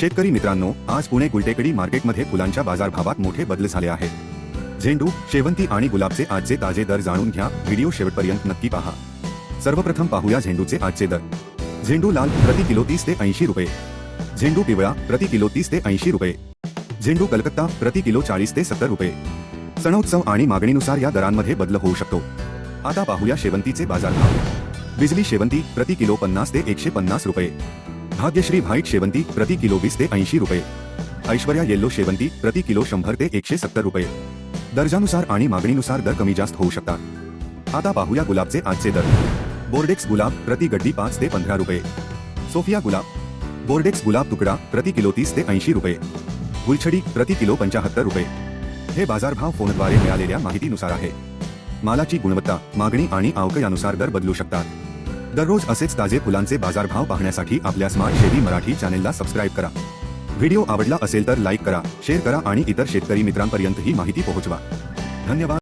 शेतकरी मित्रांनो, आज पुणे गुलटेकडी मार्केटमध्ये फुलांच्या बाजारभावात मोठे बदल झाले आहेत। झेंडू, शेवंती आणि गुलाबचे आजचे ताजे दर जाणून घ्या, व्हिडिओ शेवटपर्यंत नक्की पहा। सर्वप्रथम पाहूया झेंडूचे आजचे दर। झेंडू लाल प्रति किलो 30 ते 80 रुपये, झेंडू पिवळा प्रति किलो 30 ते 80 रुपये, झेंडू कलकत्ता प्रति किलो 40 ते 70 रुपये। सणोत्सव आणि मागणीनुसार या दरांमध्ये बदल होऊ शकतो। आता पाहूया शेवंतीचे बाजारभाव। बिजली शेवंती प्रति किलो 50 ते 150 रुपये, भाग्यश्री व्हाईट शेवंती प्रति किलो 20 ते 80 रुपये, ऐश्वर्या येल्लो शेवंती प्रति किलो 100 ते 170 रुपये। दर्जानुसार आणि मागणीनुसार दर कमी जास्त होऊ शकतात। आता पाहूया गुलाबचे आजचे दर। बोर्डेक्स गुलाब प्रति गड्डी 5 ते 15 रुपये, सोफिया गुलाब, बोर्डेक्स गुलाब तुकडा प्रति किलो 30 ते 80 रुपये, गुलछडी प्रति किलो 75 रुपये। हे बाजारभाव फोनद्वारे मिळालेल्या माहितीनुसार आहे। मालाची गुणवत्ता, मागणी आणि आवक यानुसार दर बदलू शकतात। दररोज असेच ताजे फुलांचे बाजारभाव पाहण्यासाठी आपल्या स्मार्ट शेती मराठी चॅनेलला सबस्क्राईब करा। व्हिडिओ आवडला असेल तर लाईक करा, शेअर करा आणि इतर शेतकरी मित्रांपर्यंत ही माहिती पोहोचवा। धन्यवाद।